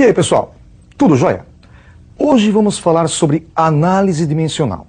aí, pessoal? Tudo jóia? Hoje vamos falar sobre análise dimensional.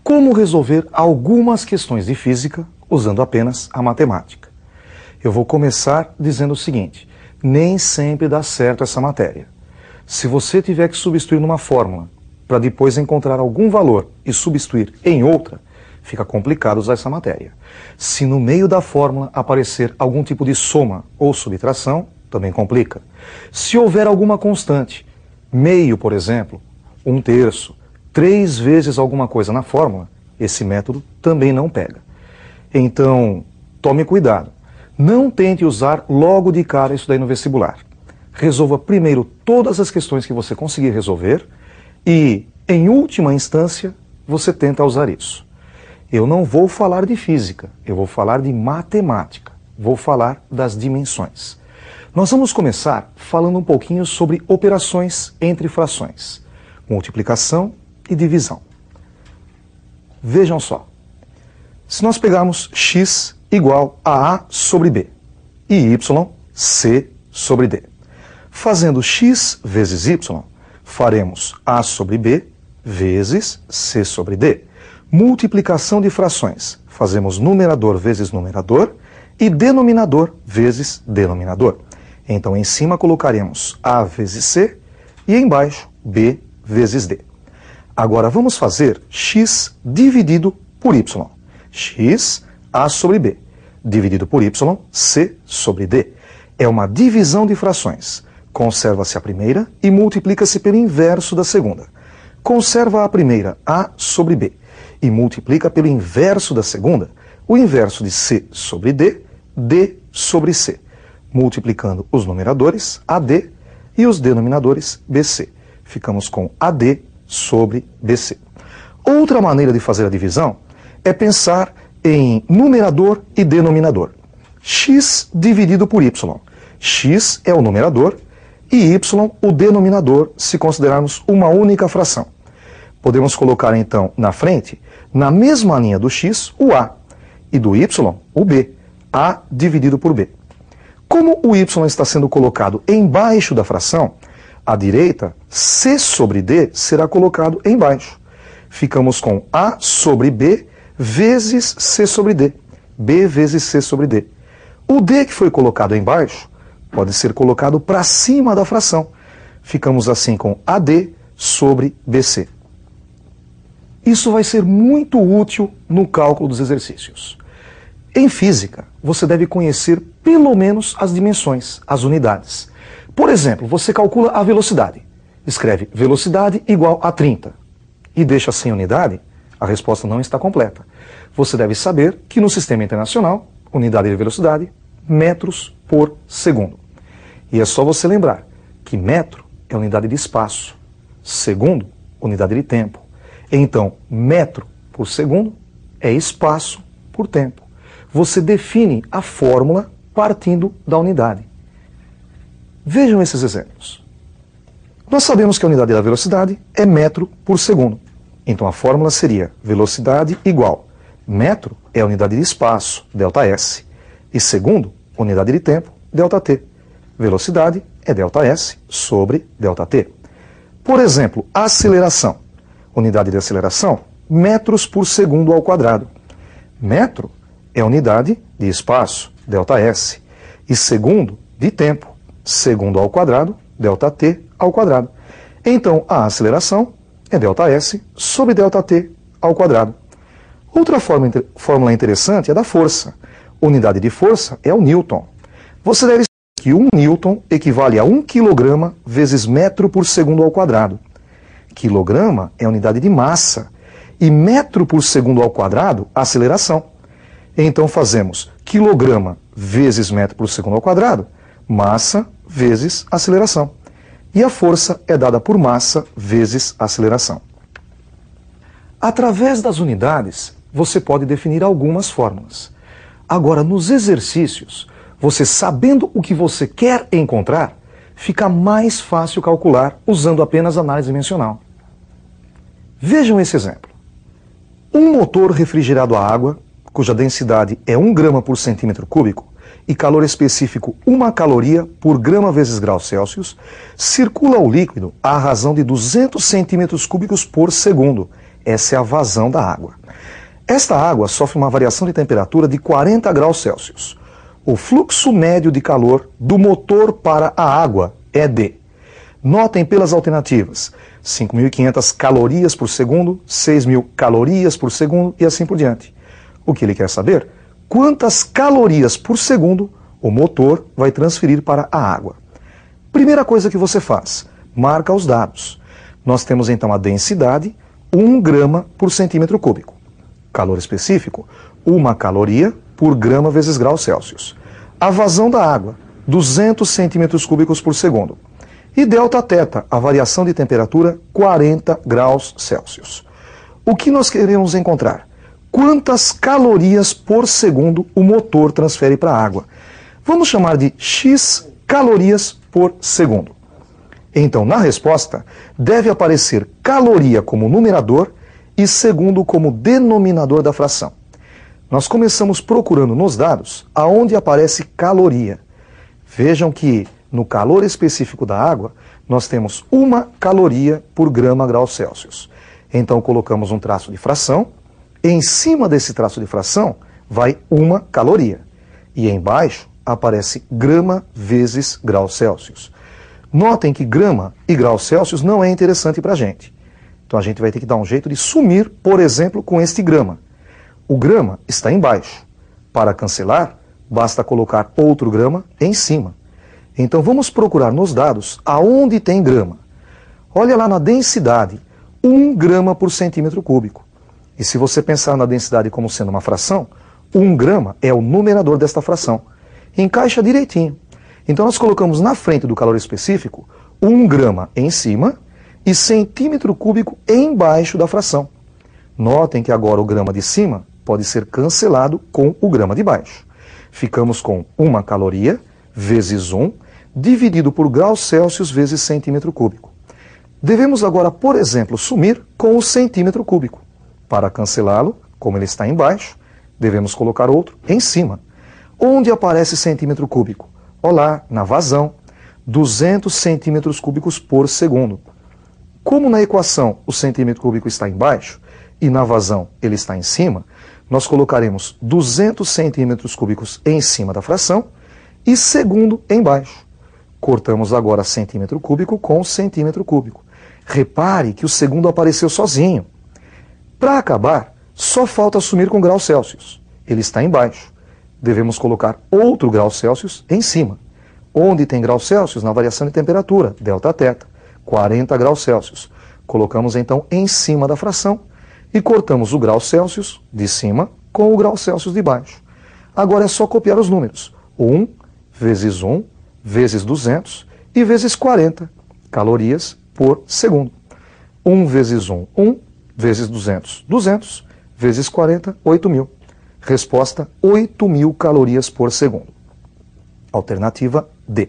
Como resolver algumas questões de física usando apenas a matemática. Eu vou começar dizendo o seguinte: nem sempre dá certo essa matéria. Se você tiver que substituir numa fórmula para depois encontrar algum valor e substituir em outra, fica complicado usar essa matéria. Se no meio da fórmula aparecer algum tipo de soma ou subtração, também complica. Se houver alguma constante, meio, por exemplo, 1/3, 3 vezes alguma coisa na fórmula, esse método também não pega. Então, tome cuidado. Não tente usar logo de cara isso daí no vestibular. Resolva primeiro todas as questões que você conseguir resolver e, em última instância, você tenta usar isso. Eu não vou falar de física, eu vou falar de matemática. Vou falar das dimensões. Nós vamos começar falando um pouquinho sobre operações entre frações, multiplicação e divisão. Vejam só, se nós pegarmos x igual a A sobre B e y, C sobre D. Fazendo x vezes y, faremos A sobre B vezes C sobre D. Multiplicação de frações, fazemos numerador vezes numerador e denominador vezes denominador. Então, em cima colocaremos A vezes C e embaixo B vezes D. Agora, vamos fazer x dividido por y. X, A sobre B, dividido por y, C sobre D. É uma divisão de frações. Conserva-se a primeira e multiplica-se pelo inverso da segunda. Conserva a primeira, A sobre B, e multiplica pelo inverso da segunda, o inverso de C sobre D, D sobre C. Multiplicando os numeradores, AD, e os denominadores, BC. Ficamos com AD sobre BC. Outra maneira de fazer a divisão é pensar em numerador e denominador. X dividido por Y. X é o numerador e Y o denominador, se considerarmos uma única fração. Podemos colocar então na frente, na mesma linha do X, o A, e do Y, o B. A dividido por B. Como o y está sendo colocado embaixo da fração, à direita, C sobre D será colocado embaixo. Ficamos com A sobre B vezes C sobre D. B vezes C sobre D. O D que foi colocado embaixo pode ser colocado para cima da fração. Ficamos assim com AD sobre BC. Isso vai ser muito útil no cálculo dos exercícios. Em física, você deve conhecer pelo menos as dimensões, as unidades. Por exemplo, você calcula a velocidade. Escreve velocidade igual a 30 e deixa sem unidade, a resposta não está completa. Você deve saber que no sistema internacional, unidade de velocidade, metros por segundo. E é só você lembrar que metro é unidade de espaço, segundo, unidade de tempo. Então, metro por segundo é espaço por tempo. Você define a fórmula partindo da unidade. Vejam esses exemplos. Nós sabemos que a unidade da velocidade é metro por segundo. Então a fórmula seria velocidade igual metro é a unidade de espaço, ΔS, e segundo, unidade de tempo, ΔT. Velocidade é ΔS sobre ΔT. Por exemplo, aceleração. Unidade de aceleração, metros por segundo ao quadrado. Metro é a unidade de espaço, ΔS, e segundo, de tempo, segundo ao quadrado, ΔT ao quadrado. Então, a aceleração é ΔS sobre ΔT ao quadrado. Outra fórmula interessante é da força. Unidade de força é o Newton. Você deve saber que 1 Newton equivale a 1 kg vezes metro por segundo ao quadrado. Quilograma é a unidade de massa e metro por segundo ao quadrado, aceleração. Então fazemos quilograma vezes metro por segundo ao quadrado, massa vezes aceleração. E a força é dada por massa vezes aceleração. Através das unidades, você pode definir algumas fórmulas. Agora, nos exercícios, você sabendo o que você quer encontrar, fica mais fácil calcular usando apenas análise dimensional. Vejam esse exemplo. Um motor refrigerado a água, cuja densidade é 1 grama por centímetro cúbico, e calor específico 1 caloria por grama vezes grau Celsius, circula o líquido à razão de 200 centímetros cúbicos por segundo. Essa é a vazão da água. Esta água sofre uma variação de temperatura de 40 graus Celsius. O fluxo médio de calor do motor para a água é de... Notem pelas alternativas, 5.500 calorias por segundo, 6.000 calorias por segundo e assim por diante. O que ele quer saber? Quantas calorias por segundo o motor vai transferir para a água. Primeira coisa que você faz, marca os dados. Nós temos então a densidade, 1 grama por centímetro cúbico. Calor específico, 1 caloria por grama vezes grau Celsius. A vazão da água, 200 centímetros cúbicos por segundo. E delta θ, a variação de temperatura, 40 graus Celsius. O que nós queremos encontrar? Quantas calorias por segundo o motor transfere para a água? Vamos chamar de X calorias por segundo. Então, na resposta, deve aparecer caloria como numerador e segundo como denominador da fração. Nós começamos procurando nos dados aonde aparece caloria. Vejam que no calor específico da água, nós temos 1 caloria por grama grau Celsius. Então, colocamos um traço de fração. Em cima desse traço de fração, vai 1 caloria. E embaixo aparece grama vezes grau Celsius. Notem que grama e grau Celsius não é interessante para a gente. Então, a gente vai ter que dar um jeito de sumir, por exemplo, com este grama. O grama está embaixo. Para cancelar, basta colocar outro grama em cima. Então, vamos procurar nos dados aonde tem grama. Olha lá na densidade, 1 grama por centímetro cúbico. E se você pensar na densidade como sendo uma fração, 1 grama é o numerador desta fração. Encaixa direitinho. Então, nós colocamos na frente do calor específico 1 grama em cima e centímetro cúbico embaixo da fração. Notem que agora o grama de cima pode ser cancelado com o grama de baixo. Ficamos com 1 caloria vezes 1, dividido por graus Celsius vezes centímetro cúbico. Devemos agora, por exemplo, sumir com o centímetro cúbico. Para cancelá-lo, como ele está embaixo, devemos colocar outro em cima. Onde aparece centímetro cúbico? Olá, na vazão, 200 centímetros cúbicos por segundo. Como na equação o centímetro cúbico está embaixo e na vazão ele está em cima, nós colocaremos 200 centímetros cúbicos em cima da fração e segundo embaixo. Cortamos agora centímetro cúbico com centímetro cúbico. Repare que o segundo apareceu sozinho. Para acabar, só falta sumir com grau Celsius. Ele está embaixo. Devemos colocar outro grau Celsius em cima. Onde tem grau Celsius? Na variação de temperatura, delta θ, 40 graus Celsius. Colocamos então em cima da fração e cortamos o grau Celsius de cima com o grau Celsius de baixo. Agora é só copiar os números. 1 vezes 1 vezes 200 e vezes 40 calorias por segundo. 1 vezes 1, 1 vezes 200, 200 vezes 40, 8.000. Resposta, 8.000 calorias por segundo. Alternativa D.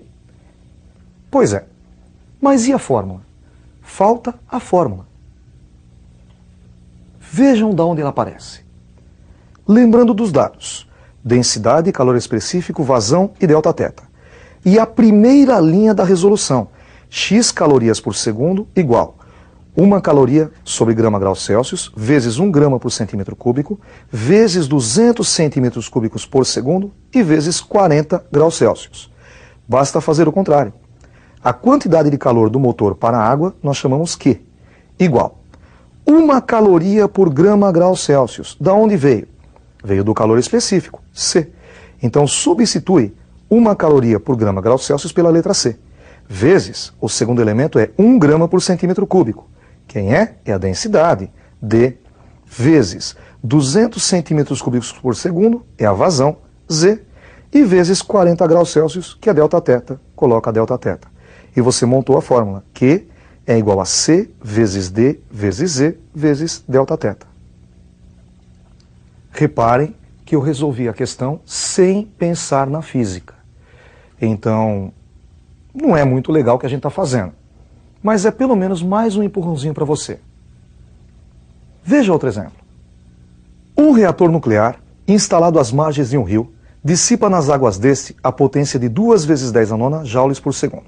Pois é, mas e a fórmula? Falta a fórmula. Vejam de onde ela aparece. Lembrando dos dados, densidade, calor específico, vazão e delta θ. E a primeira linha da resolução, X calorias por segundo igual 1 caloria sobre grama grau Celsius, vezes 1 grama por centímetro cúbico, vezes 200 centímetros cúbicos por segundo e vezes 40 graus Celsius. Basta fazer o contrário. A quantidade de calor do motor para a água nós chamamos Q, igual 1 caloria por grama grau Celsius. Da onde veio? Veio do calor específico, C. Então substitui 1 caloria por grama grau Celsius pela letra C. Vezes, o segundo elemento é 1 grama por centímetro cúbico. Quem é? É a densidade, D. Vezes 200 centímetros cúbicos por segundo, é a vazão, Z. E vezes 40 graus Celsius, que é delta θ, coloca delta θ. E você montou a fórmula, Q é igual a C vezes D vezes Z vezes delta θ. Reparem que eu resolvi a questão sem pensar na física. Então, não é muito legal o que a gente está fazendo. Mas é pelo menos mais um empurrãozinho para você. Veja outro exemplo. Um reator nuclear instalado às margens de um rio dissipa nas águas deste a potência de 2 vezes 10 a nona joules por segundo.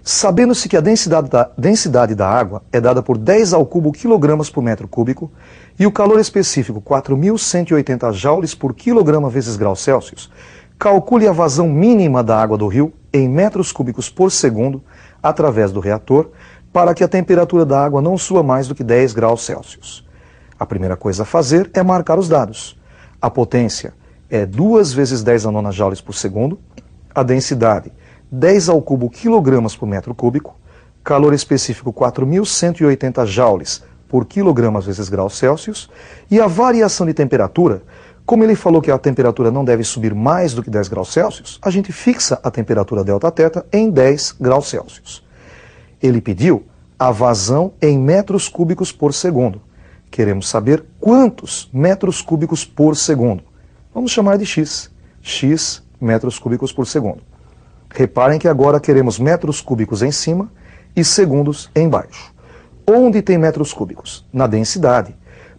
Sabendo-se que a densidade da água é dada por 10 ao cubo quilogramas por metro cúbico e o calor específico 4.180 joules por quilograma vezes graus Celsius, calcule a vazão mínima da água do rio em metros cúbicos por segundo através do reator para que a temperatura da água não suba mais do que 10 graus Celsius. A primeira coisa a fazer é marcar os dados. A potência é 2 vezes 10 a nona joules por segundo, a densidade 10 ao cubo quilogramas por metro cúbico, calor específico 4.180 joules por quilograma vezes graus Celsius, e a variação de temperatura, como ele falou que a temperatura não deve subir mais do que 10 graus Celsius, a gente fixa a temperatura delta-teta em 10 graus Celsius. Ele pediu a vazão em metros cúbicos por segundo. Queremos saber quantos metros cúbicos por segundo. Vamos chamar de X. X metros cúbicos por segundo. Reparem que agora queremos metros cúbicos em cima e segundos embaixo. Onde tem metros cúbicos? Na densidade.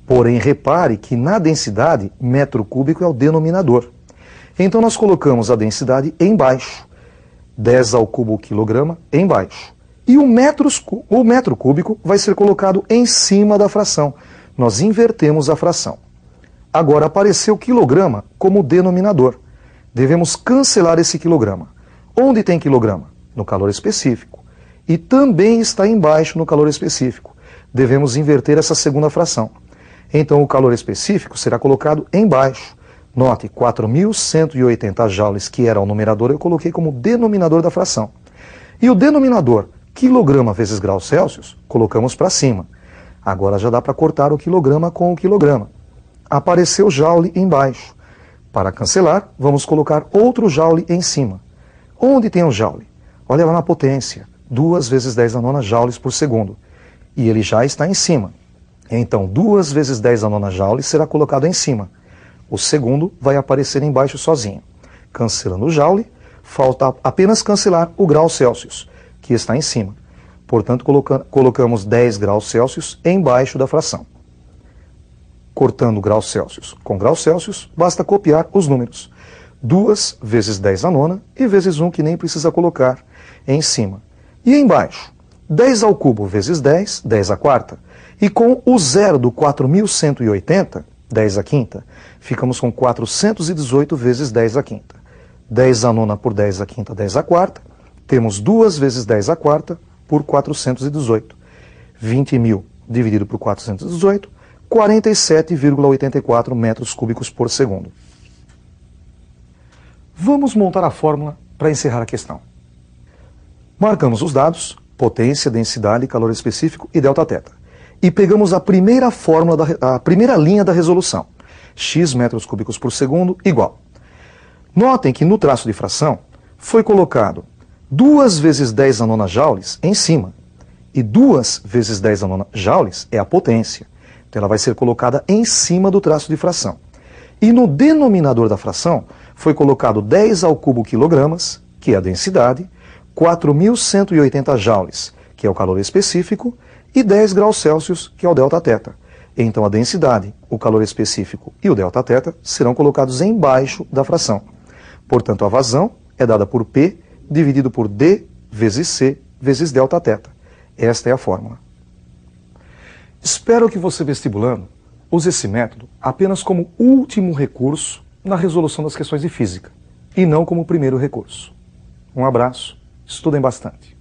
Porém, repare que na densidade, metro cúbico é o denominador. Então nós colocamos a densidade embaixo. 10 ao cubo quilograma embaixo. E o metro cúbico vai ser colocado em cima da fração. Nós invertemos a fração. Agora apareceu o quilograma como denominador. Devemos cancelar esse quilograma. Onde tem quilograma? No calor específico. E também está embaixo no calor específico. Devemos inverter essa segunda fração. Então o calor específico será colocado embaixo. Note, 4.180 joules, que era o numerador, eu coloquei como denominador da fração. E o denominador, quilograma vezes graus Celsius, colocamos para cima. Agora já dá para cortar o quilograma com o quilograma. Apareceu joule embaixo. Para cancelar, vamos colocar outro joule em cima. Onde tem o joule? Olha lá na potência, 2 vezes 10 a nona joules por segundo. E ele já está em cima. Então, 2 vezes 10 a nona joules será colocado em cima. O segundo vai aparecer embaixo sozinho. Cancelando o joule, falta apenas cancelar o grau Celsius, que está em cima. Portanto, colocamos 10 graus Celsius embaixo da fração. Cortando graus Celsius com graus Celsius, basta copiar os números. 2 vezes 10 a nona e vezes 1, que nem precisa colocar, em cima. E embaixo, 10 ao cubo vezes 10, 10 à quarta. E com o zero do 4.180, 10 à quinta, ficamos com 418 vezes 10 à quinta. 10 à nona por 10 à quinta, 10 à quarta. Temos 2 vezes 10 à quarta por 418. 20.000 dividido por 418, 47,84 metros cúbicos por segundo. Vamos montar a fórmula para encerrar a questão. Marcamos os dados, potência, densidade, calor específico e delta-teta. E pegamos a primeira fórmula, a primeira linha da resolução. X metros cúbicos por segundo igual. Notem que no traço de fração foi colocado 2 vezes 10 a nona joules em cima. E 2 vezes 10 a nona joules é a potência. Então ela vai ser colocada em cima do traço de fração. E no denominador da fração foi colocado 10 ao cubo quilogramas, que é a densidade, 4.180 joules, que é o calor específico, e 10 graus Celsius, que é o delta-teta. Então a densidade, o calor específico e o delta-teta serão colocados embaixo da fração. Portanto, a vazão é dada por P dividido por D vezes C vezes delta-teta. Esta é a fórmula. Espero que você, vestibulando, use esse método apenas como último recurso na resolução das questões de física, e não como primeiro recurso. Um abraço, estudem bastante.